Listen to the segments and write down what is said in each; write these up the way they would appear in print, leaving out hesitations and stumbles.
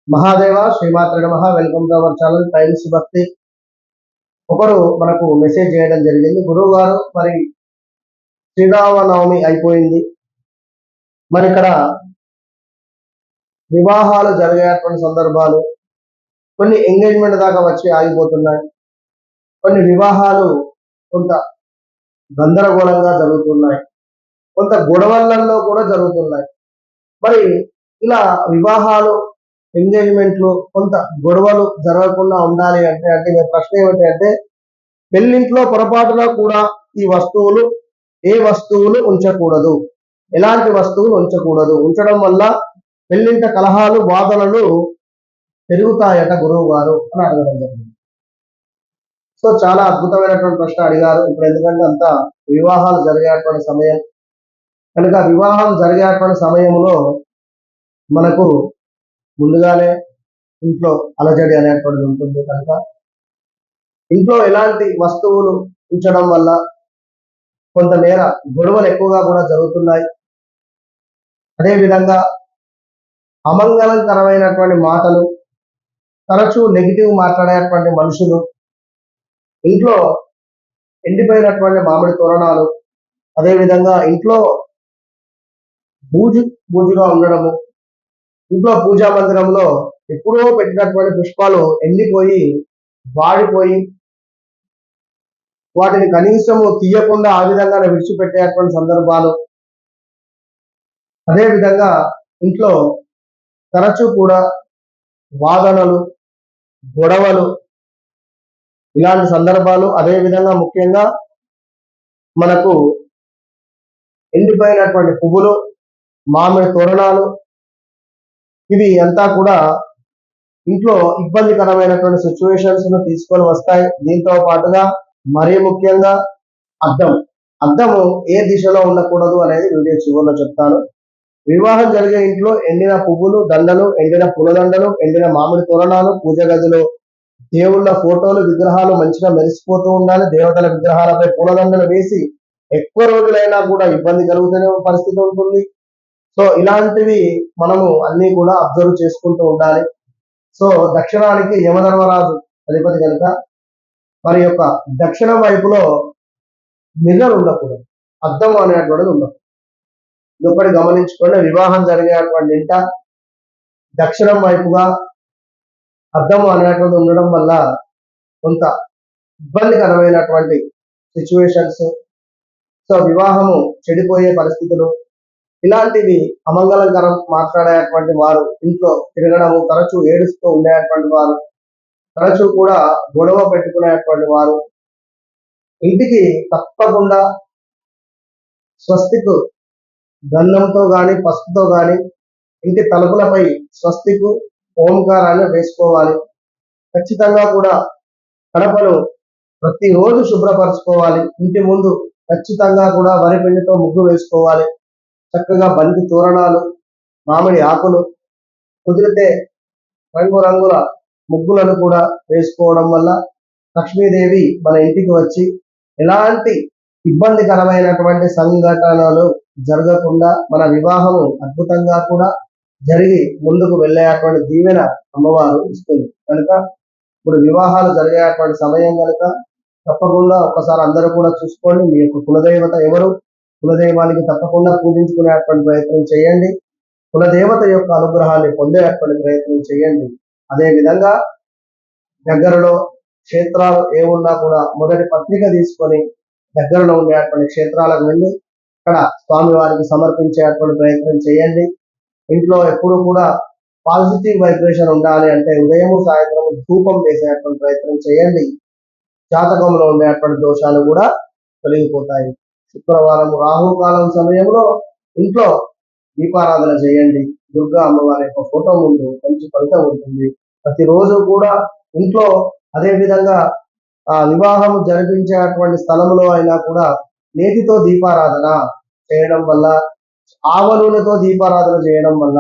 మహాదేవ శ్రీమాత్ర నమః. Welcome to our channel times భక్తి. ఒకరు మనకు మెసేజ్ చేయడం జరిగింది, గురువు గారు మరి శ్రీరామనవమి అయిపోయింది, మరి ఇక్కడ వివాహాలు జరిగేటువంటి సందర్భాలు, కొన్ని ఎంగేజ్మెంట్ దాకా వచ్చి ఆగిపోతున్నాయి, కొన్ని వివాహాలు కొంత గందరగోళంగా జరుగుతున్నాయి, కొంత గొడవలలో కూడా జరుగుతున్నాయి. మరి ఇలా వివాహాలు, ఎంగేజ్మెంట్లు, కొంత గొడవలు జరగకుండా ఉండాలి అంటే అంటే ప్రశ్న ఏమిటి అంటే, పెళ్లింట్లో పొరపాటున కూడా ఈ వస్తువులు, ఏ వస్తువులు ఉంచకూడదు, ఎలాంటి వస్తువులు ఉంచకూడదు, ఉంచడం వల్ల పెళ్లింట కలహాలు, వాదనలు పెరుగుతాయట గురువు గారు అని అడగడం జరిగింది. సో చాలా అద్భుతమైనటువంటి ప్రశ్న అడిగారు. ఇప్పుడు ఎందుకంటే అంత వివాహాలు జరిగేటువంటి సమయం కనుక, వివాహం జరిగేటువంటి సమయంలో మనకు ముందుగానే ఇంట్లో అలజడి అనేటువంటిది ఉంటుంది కనుక, ఇంట్లో ఎలాంటి వస్తువులు ఉంచడం వల్ల కొంతమేర గొడవలు ఎక్కువగా కూడా జరుగుతున్నాయి. అదేవిధంగా అమంగళకరమైనటువంటి మాటలు, తరచూ నెగిటివ్ మాట్లాడేటువంటి మనుషులు, ఇంట్లో ఎండిపోయినటువంటి మామిడి తోరణాలు, అదేవిధంగా ఇంట్లో బూజుగా ఉండడము, ఇంట్లో పూజా మందిరంలో ఎప్పుడో పెట్టినటువంటి పుష్పాలు ఎండిపోయి వాడిపోయి వాటిని కనీసము తీయకుండా ఆ విధంగానే విడిచిపెట్టేటువంటి సందర్భాలు, అదేవిధంగా ఇంట్లో తరచూ కూడా వాదనలు, గొడవలు, ఇలాంటి సందర్భాలు, అదేవిధంగా ముఖ్యంగా మనకు ఎండిపోయినటువంటి పువ్వులు, మామిడి తోరణాలు, ఇవి అంతా కూడా ఇంట్లో ఇబ్బందికరమైనటువంటి సిచ్యువేషన్స్ ను తీసుకొని వస్తాయి. దీంతో పాటుగా మరీ ముఖ్యంగా అద్దము ఏ దిశలో ఉండకూడదు అనేది వీడియో చివరిలో చెప్తాను. వివాహం జరిగే ఇంట్లో ఎండిన పువ్వులు దండలు, ఎండిన పూలదండలు, ఎండిన మామిడి తోరణాలు, పూజ గదిలో దేవుళ్ళ ఫోటోలు, విగ్రహాలు మంచిగా మెరిసిపోతూ ఉండాలి. దేవతల విగ్రహాలపై పూలదండలు వేసి ఎక్కువ రోజులైనా కూడా ఇబ్బంది కలుగుతున్న పరిస్థితి ఉంటుంది. సో ఇలాంటివి మనము అన్ని కూడా అబ్జర్వ్ చేసుకుంటూ ఉండాలి. సో దక్షిణానికి యమధర్మరాజు అధిపతి కనుక మరి యొక్క దక్షిణం వైపులో మిర్రర్ ఉండకూడదు, అద్దం అనేటువంటిది ఉండదు. ఇదొకటి గమనించుకోండి. వివాహం జరిగేటువంటి ఇంట దక్షిణం వైపుగా అద్దం అనేటువంటి ఉండడం వల్ల కొంత ఇబ్బందికరమైనటువంటి సిచ్యువేషన్స్, సో వివాహము చెడిపోయే పరిస్థితులు, ఇలాంటివి అమంగళకరం మాట్లాడేటువంటి వారు, ఇంట్లో తిరగడము, తరచూ ఏడుస్తూ ఉండేటువంటి వారు, తరచూ కూడా గొడవ పెట్టుకునేటువంటి వారు, ఇంటికి తప్పకుండా స్వస్తికు గంధంతో కానీ పసుపుతో కానీ ఇంటి తలుపులపై స్వస్తికు ఓంకారాన్ని వేసుకోవాలి. ఖచ్చితంగా కూడా కడపను ప్రతిరోజు శుభ్రపరచుకోవాలి. ఇంటి ముందు ఖచ్చితంగా కూడా వరి పిండితో ముగ్గు వేసుకోవాలి. చక్కగా బంతి తోరణాలు, మామిడి ఆకులు, కుదిరితే రంగురంగుల ముగ్గులను కూడా వేసుకోవడం వల్ల లక్ష్మీదేవి మన ఇంటికి వచ్చి ఎలాంటి ఇబ్బందికరమైనటువంటి సంఘటనలు జరగకుండా మన వివాహము అద్భుతంగా కూడా జరిగి ముందుకు వెళ్ళేటువంటి దీవెన అమ్మవారు ఇస్తుంది. కనుక ఇప్పుడు వివాహాలు జరిగేటువంటి సమయం కనుక తప్పకుండా ఒక్కసారి అందరూ కూడా చూసుకోండి. మీ యొక్క కులదేవత ఎవరు, కులదైవానికి తప్పకుండా పూజించుకునేటువంటి ప్రయత్నం చేయండి. కులదేవత యొక్క అనుగ్రహాన్ని పొందేటువంటి ప్రయత్నం చేయండి. అదేవిధంగా దగ్గరలో క్షేత్రాలు ఏమున్నా కూడా మొదటి పత్రిక తీసుకొని దగ్గరలో ఉండేటువంటి క్షేత్రాలకు వెళ్ళి అక్కడ స్వామివారికి సమర్పించేటువంటి ప్రయత్నం చేయండి. ఇంట్లో ఎప్పుడు కూడా పాజిటివ్ వైబ్రేషన్ ఉండాలి అంటే ఉదయం సాయంత్రం ధూపం వేసేటువంటి ప్రయత్నం చేయండి. జాతకంలో ఉండేటువంటి దోషాలు కూడా తొలగిపోతాయి. శుక్రవారం రాహుకాలం సమయంలో ఇంట్లో దీపారాధన చేయండి. దుర్గా అమ్మవారి యొక్క ఫోటో ముందు మంచి ఫలితం ఉంటుంది. ప్రతిరోజు కూడా ఇంట్లో అదేవిధంగా వివాహం జరిపించేటువంటి స్థలంలో అయినా కూడా నేతితో దీపారాధన చేయడం వల్ల, ఆవ నూనెతో దీపారాధన చేయడం వల్ల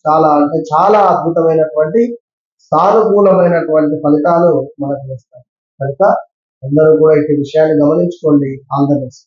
చాలా అంటే చాలా అద్భుతమైనటువంటి సానుకూలమైనటువంటి ఫలితాలు మనకు వస్తాయి. కనుక అందరూ కూడా ఈ విషయాన్ని గమనించుకోండి. All the best.